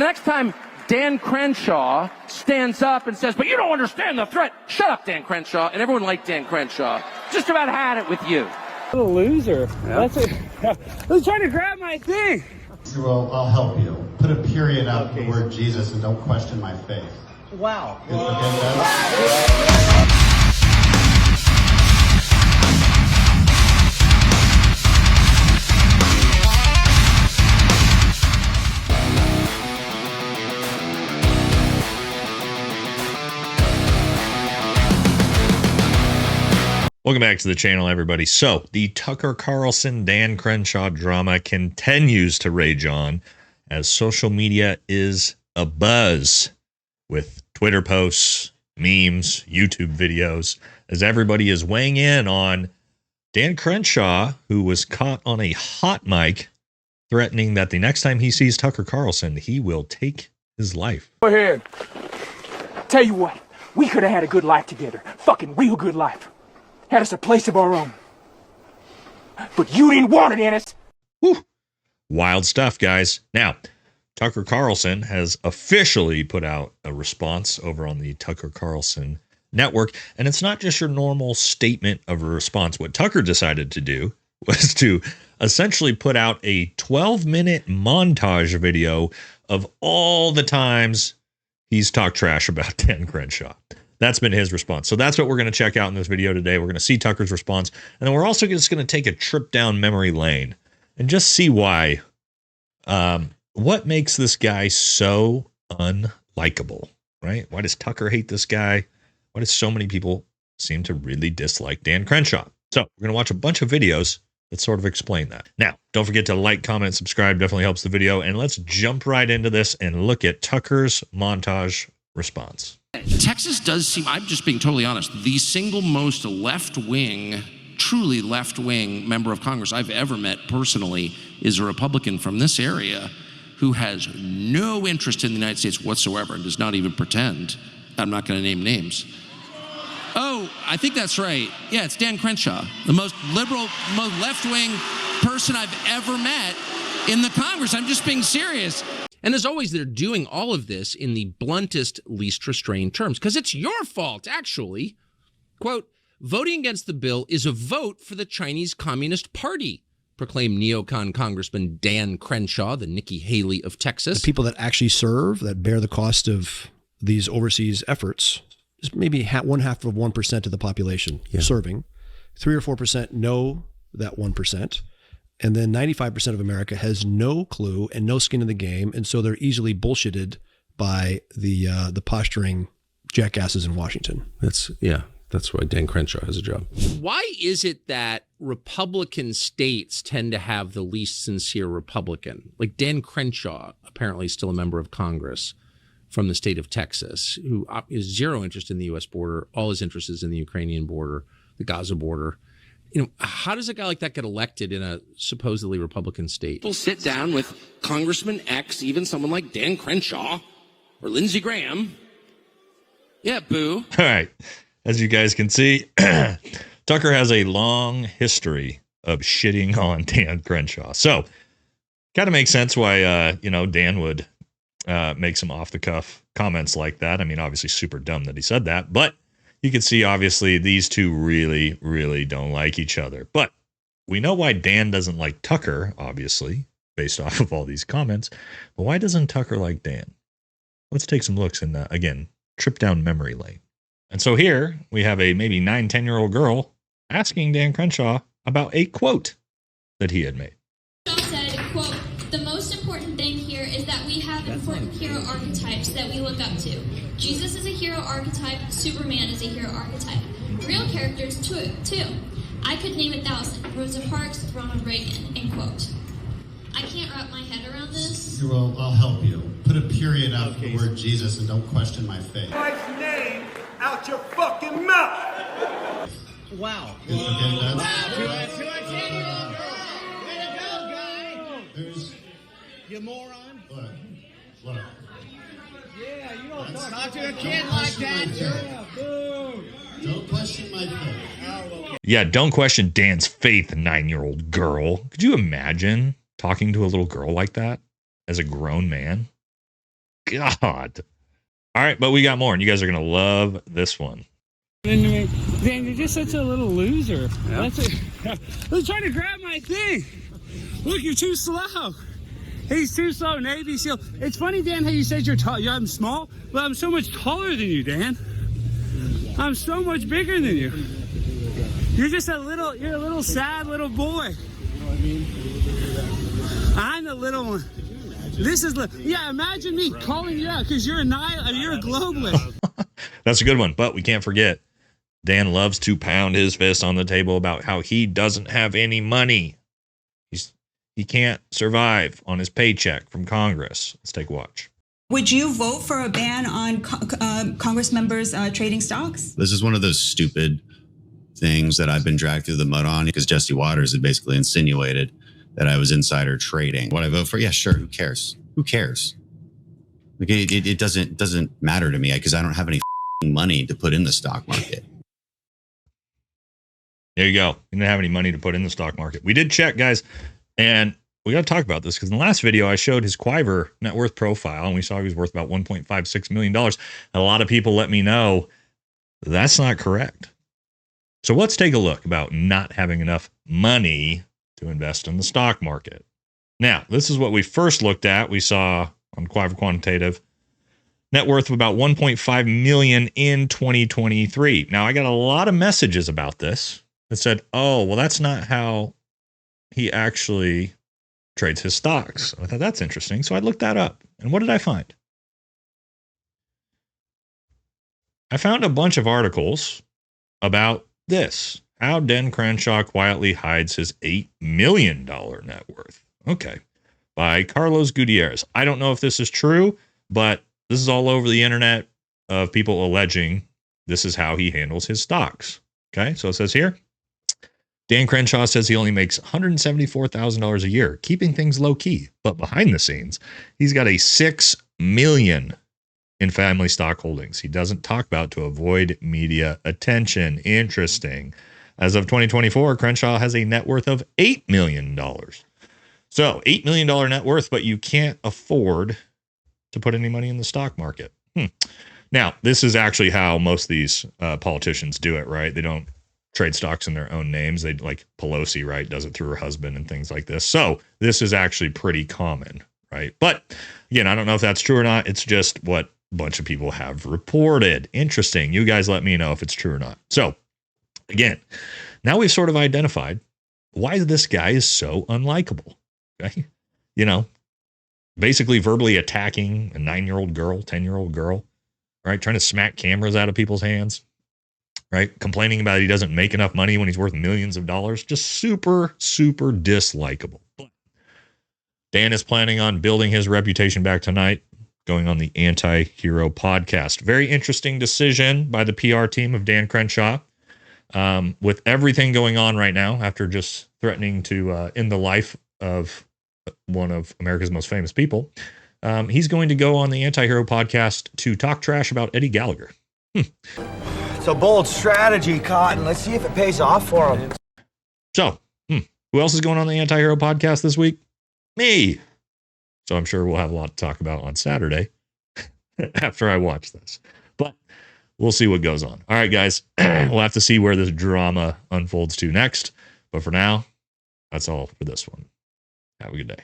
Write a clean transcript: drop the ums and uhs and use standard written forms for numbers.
The next time Dan Crenshaw stands up and says, but you don't understand the threat, shut up, Dan Crenshaw. And everyone liked Dan Crenshaw. Just about had it with you. What a loser. Yeah. Who's trying to grab my thing? Well, I'll help you. Put a period after the word Jesus and don't question my faith. Wow. Welcome back to the channel, everybody. So, the Tucker Carlson Dan Crenshaw drama continues to rage on as social media is abuzz with Twitter posts, memes, YouTube videos, as everybody is weighing in on Dan Crenshaw, who was caught on a hot mic threatening that the next time he sees Tucker Carlson, he will take his life. Go ahead. Tell you what, we could have had a good life together. Fucking real good life. Had us a place of our own. But you didn't want it, Ennis. Whew. Wild stuff, guys. Now, Tucker Carlson has officially put out a response over on the Tucker Carlson network. And it's not just your normal statement of a response. What Tucker decided to do was to essentially put out a 12-minute montage video of all the times he's talked trash about Dan Crenshaw. That's been his response. So that's what we're going to check out in this video today. We're going to see Tucker's response. And then we're also just going to take a trip down memory lane and just see why. What makes this guy so unlikable, right? Why does Tucker hate this guy? Why do so many people seem to really dislike Dan Crenshaw? So we're going to watch a bunch of videos that sort of explain that. Now, don't forget to like, comment, subscribe. Definitely helps the video. And let's jump right into this and look at Tucker's montage response. Texas does seem, I'm just being totally honest, the single most left-wing, truly left-wing member of Congress I've ever met personally is a Republican from this area who has no interest in the United States whatsoever and does not even pretend. I'm not going to name names. Oh, I think that's right. Yeah, it's Dan Crenshaw, the most liberal, most left-wing person I've ever met in the Congress. I'm just being serious. And as always, they're doing all of this in the bluntest, least restrained terms, because it's your fault, actually. Quote, voting against the bill is a vote for the Chinese Communist Party, proclaimed neocon Congressman Dan Crenshaw, the Nikki Haley of Texas. The people that actually serve, that bear the cost of these overseas efforts, is maybe 0.5% of the population serving. 3 or 4% know that 1%. And then 95% of America has no clue and no skin in the game. And so they're easily bullshitted by the posturing jackasses in Washington. That's why Dan Crenshaw has a job. Why is it that Republican states tend to have the least sincere Republican? Like Dan Crenshaw, apparently still a member of Congress from the state of Texas, who is zero interest in the U.S. border. All his interest is in the Ukrainian border, the Gaza border. You know, how does a guy like that get elected in a supposedly Republican state? We'll sit down with Congressman X, even someone like Dan Crenshaw or Lindsey Graham. Yeah, boo. All right. As you guys can see, Tucker has a long history of shitting on Dan Crenshaw. So, kind of makes sense why, Dan would make some off-the-cuff comments like that. I mean, obviously super dumb that he said that, but you can see, obviously, these two really, really don't like each other. But we know why Dan doesn't like Tucker, obviously, based off of all these comments. But why doesn't Tucker like Dan? Let's take some looks in, again, trip down memory lane. And so here we have a maybe 9-10-year-old girl asking Dan Crenshaw about a quote that he had made. Said, quote, the most important thing here is that we have important hero archetypes that we look up to. Jesus is a hero archetype, Superman is a hero archetype. Real characters too. I could name 1,000. Rosa Parks, Ronald Reagan, end quote. I can't wrap my head around this. Well, I'll help you. Put a period after the word Jesus and don't question my faith. Christ's name out your fucking mouth. Wow. To a 10-year-old girl. Way to go, guy. You moron. What? Yeah, you don't talk to a kid like that. Yeah, boom. Don't question my faith. Yeah, don't question Dan's faith, 9-year-old girl. Could you imagine talking to a little girl like that as a grown man? God. All right, but we got more, and you guys are going to love this one. Dan, you're just such a little loser. Yeah. Let's try to grab my thing. Look, you're too slow. He's too slow, Navy SEAL. It's funny, Dan, how you said you're tall. I'm small, but I'm so much taller than you, Dan. I'm so much bigger than you. You're just you're a little sad little boy. I'm the little one. This is, yeah, imagine me calling you out because you're a globalist. That's a good one, but we can't forget, Dan loves to pound his fist on the table about how he doesn't have any money. He can't survive on his paycheck from Congress. Let's take a watch. Would you vote for a ban on Congress members trading stocks? This is one of those stupid things that I've been dragged through the mud on because Jesse Waters had basically insinuated that I was insider trading. What I vote for? Yeah, sure. Who cares? Who cares? Like, it doesn't matter to me because I don't have any money to put in the stock market. There you go. You didn't have any money to put in the stock market. We did check, guys, and we got to talk about this because in the last video I showed his Quiver net worth profile, and we saw he was worth about $1.56 million. And a lot of people let me know that's not correct. So let's take a look about not having enough money to invest in the stock market. Now, this is what we first looked at. We saw on Quiver Quantitative net worth of about 1.5 million in 2023. Now, I got a lot of messages about this that said, oh, well, that's not how he actually trades his stocks. I thought that's interesting. So I looked that up. And what did I find? I found a bunch of articles about this. How Dan Crenshaw quietly hides his $8 million net worth. Okay. By Carlos Gutierrez. I don't know if this is true, but this is all over the internet of people alleging this is how he handles his stocks. Okay. So it says here, Dan Crenshaw says he only makes $174,000 a year, keeping things low key. But behind the scenes, he's got a $6 million in family stock holdings he doesn't talk about to avoid media attention. Interesting. As of 2024, Crenshaw has a net worth of $8 million. So $8 million net worth, but you can't afford to put any money in the stock market. Now, this is actually how most of these politicians do it, right? They don't trade stocks in their own names. They, like Pelosi, right, does it through her husband and things like this. So this is actually pretty common, right? But again, I don't know if that's true or not. It's just what a bunch of people have reported. Interesting. You guys let me know if it's true or not. So again, now we've sort of identified why this guy is so unlikable. Okay. You know, basically verbally attacking a 9-year-old girl, 10-year-old girl, right? Trying to smack cameras out of people's hands, right? Complaining about he doesn't make enough money when he's worth millions of dollars. Just super, super dislikable. But Dan is planning on building his reputation back tonight, going on the Anti-Hero podcast. Very interesting decision by the PR team of Dan Crenshaw. With everything going on right now, after just threatening to end the life of one of America's most famous people, he's going to go on the Anti-Hero podcast to talk trash about Eddie Gallagher. It's a bold strategy, Cotton. Let's see if it pays off for him. So, who else is going on the Anti-Hero podcast this week? Me. So I'm sure we'll have a lot to talk about on Saturday after I watch this. But we'll see what goes on. All right, guys. We'll have to see where this drama unfolds to next. But for now, that's all for this one. Have a good day.